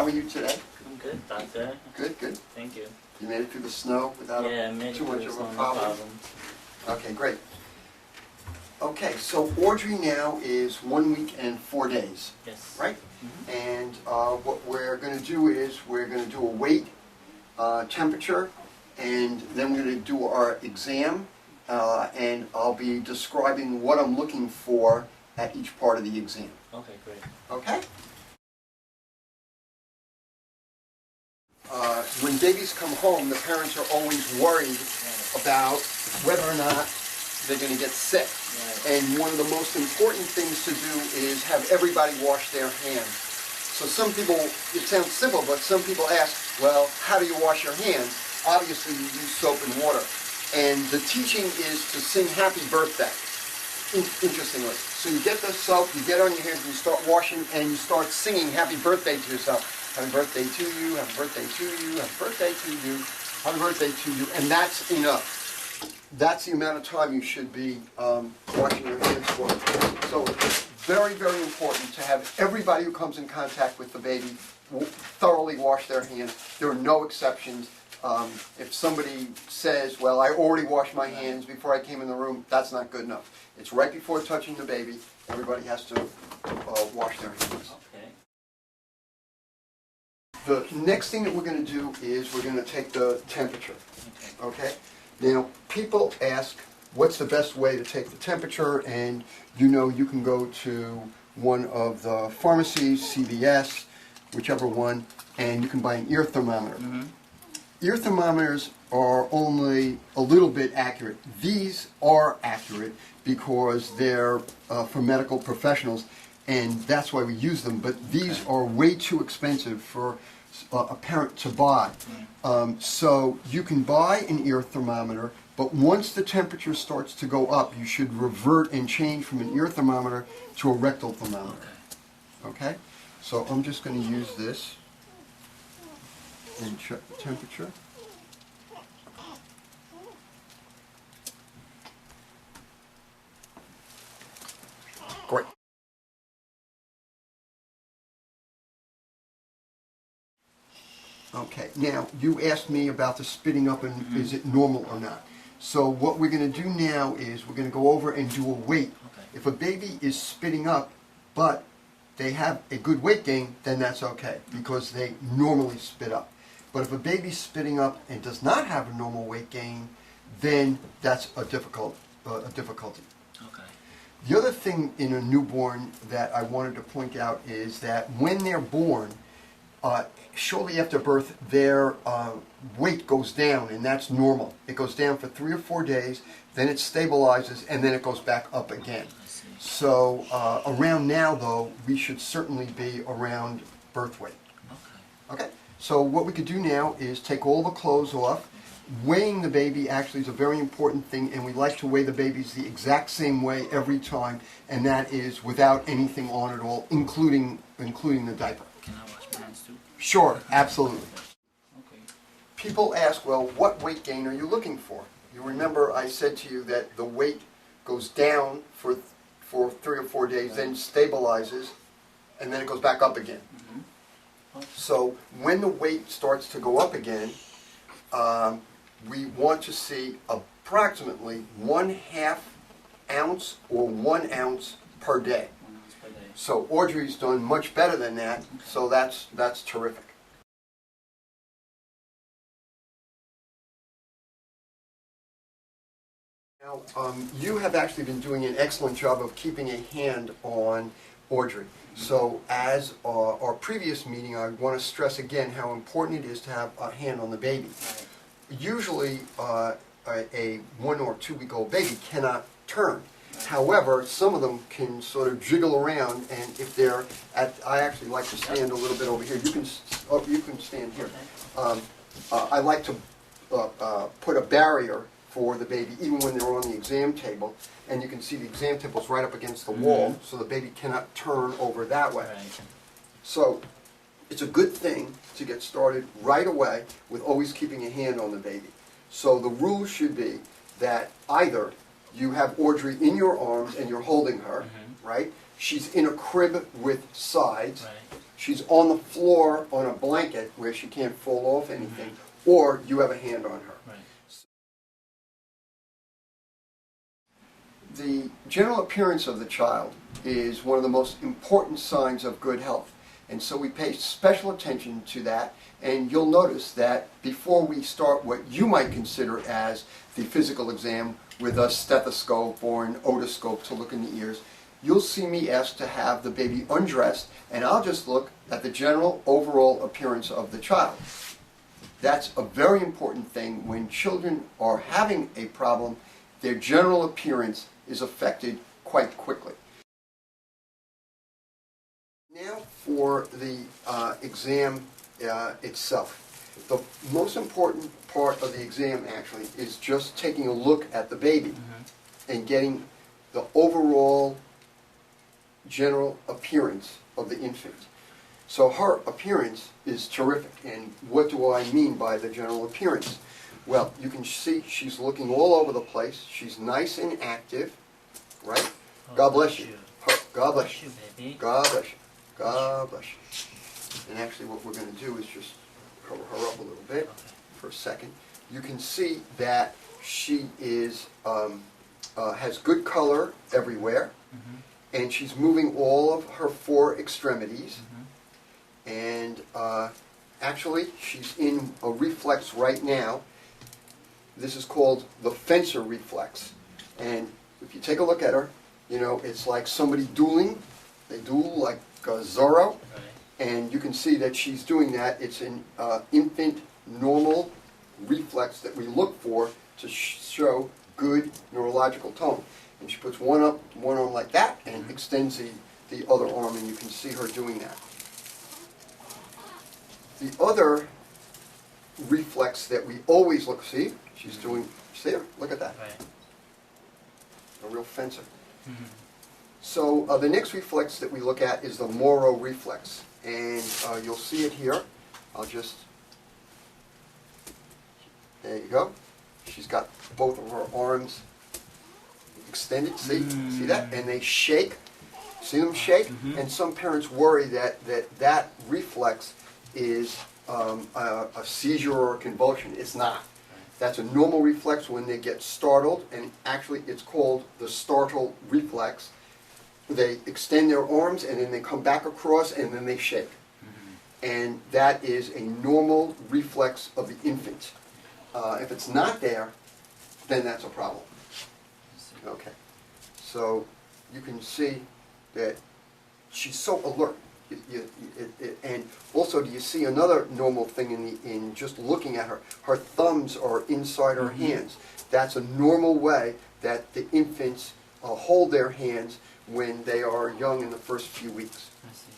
are you today? I'm good, doctor. Good, good. Thank you. You made it through the snow without too much of a problem? Okay, great. Okay, so Audrey now is 1 week and 4 days. Yes. Right? Mm-hmm. And what we're going to do is we're going to do a weight, temperature, and then we're going to do our exam, and I'll be describing what I'm looking for at each part of the exam. Okay, great. Okay? When babies come home, the parents are always worried about whether or not they're going to get sick. Right. And one of the most important things to do is have everybody wash their hands. So some people, it sounds simple, but some people ask, well, how do you wash your hands? Obviously you use soap and water. And the teaching is to sing happy birthday, interestingly. So you get the soap, you get on your hands, and you start washing, and you start singing happy birthday to yourself. Happy birthday to you, happy birthday to you, happy birthday to you, happy birthday to you, and that's enough. That's the amount of time you should be washing your hands for. So it's very, very important to have everybody who comes in contact with the baby thoroughly wash their hands. There are no exceptions. If somebody says, well, I already washed my hands before I came in the room, that's not good enough. It's right before touching the baby. Everybody has to wash their hands. Okay. The next thing that we're going to do is we're going to take the temperature. Okay? Now, people ask, what's the best way to take the temperature? And you know you can go to one of the pharmacies, CVS, whichever one, and you can buy an ear thermometer. Mm-hmm. Ear thermometers are only a little bit accurate. These are accurate because they're for medical professionals, and that's why we use them. But these are way too expensive for a parent to buy. So you can buy an ear thermometer, but once the temperature starts to go up, you should revert and change from an ear thermometer to a rectal thermometer. Okay? So I'm just going to use this and check the temperature. Great. Okay, now you asked me about the spitting up and is it normal or not. So what we're going to do now is we're going to go over and do a weight. Okay. If a baby is spitting up but they have a good weight gain, then that's okay because they normally spit up. But if a baby's spitting up and does not have a normal weight gain, then that's a difficulty. Okay. The other thing in a newborn that I wanted to point out is that when they're born, shortly after birth, their weight goes down, and that's normal. It goes down for 3 or 4 days, then it stabilizes, and then it goes back up again. I see. So around now, though, we should certainly be around birth weight. Okay. Okay? So what we could do now is take all the clothes off. Weighing the baby actually is a very important thing, and we like to weigh the babies the exact same way every time, and that is without anything on at all, including the diaper. Can I wash my hands too? Sure, absolutely. Okay. People ask, well, what weight gain are you looking for? You remember I said to you that the weight goes down for 3 or 4 days, then stabilizes, and then it goes back up again. Mm-hmm. So when the weight starts to go up again, we want to see approximately 1/2 ounce or 1 ounce per day. 1 ounce per day. So Audrey's done much better than that, so that's terrific. Now, you have actually been doing an excellent job of keeping a hand on Audrey. So as our previous meeting, I want to stress again how important it is to have a hand on the baby. Right. Usually a 1 or 2 week old baby cannot turn. However, some of them can sort of jiggle around, and if they're I actually like to stand a little bit over here. You can stand here. I like to put a barrier for the baby even when they're on the exam table, and you can see the exam table's right up against the wall, so the baby cannot turn over that way. Right. So it's a good thing to get started right away with always keeping a hand on the baby. So the rule should be that either you have Audrey in your arms and you're holding her, right? She's in a crib with sides. Right. she's on the floor on a blanket where she can't fall off anything, or you have a hand on her. Right. The general appearance of the child is one of the most important signs of good health. And so we pay special attention to that, and you'll notice that before we start what you might consider as the physical exam with a stethoscope or an otoscope to look in the ears, you'll see me ask to have the baby undressed, and I'll just look at the general overall appearance of the child. That's a very important thing. When children are having a problem, their general appearance is affected quite quickly. Now for the exam itself. The most important part of the exam actually is just taking a look at the baby and getting the overall general appearance of the infant. So her appearance is terrific. And what do I mean by the general appearance? Well, you can see she's looking all over the place. She's nice and active, right? God bless you. God bless you. Baby. God bless you. God bless you. And actually what we're going to do is just cover her up a little bit for a second. You can see that she is has good color everywhere, and she's moving all of her four extremities. And actually she's in a reflex right now. This is called the fencer reflex. And if you take a look at her, you know, it's like somebody dueling. They duel like Zorro. And you can see that she's doing that. It's an infant normal reflex that we look for to show good neurological tone. And she puts one arm like that and extends the other arm, and you can see her doing that. The other reflex that we always look, see, she's doing, see her, look at that. A real fencer. So the next reflex that we look at is the Moro reflex. And you'll see it here. I'll just, there you go. She's got both of her arms extended, see that? And they shake, see them shake? And some parents worry that reflex is a seizure or a convulsion. It's not. That's a normal reflex when they get startled, and actually it's called the startle reflex. They extend their arms and then they come back across and then they shake. And that is a normal reflex of the infant. If it's not there, then that's a problem. Okay. So you can see that she's so alert. And also, do you see another normal thing in just looking at her? Her thumbs are inside her hands. That's a normal way that the infants hold their hands when they are young in the first few weeks. I see.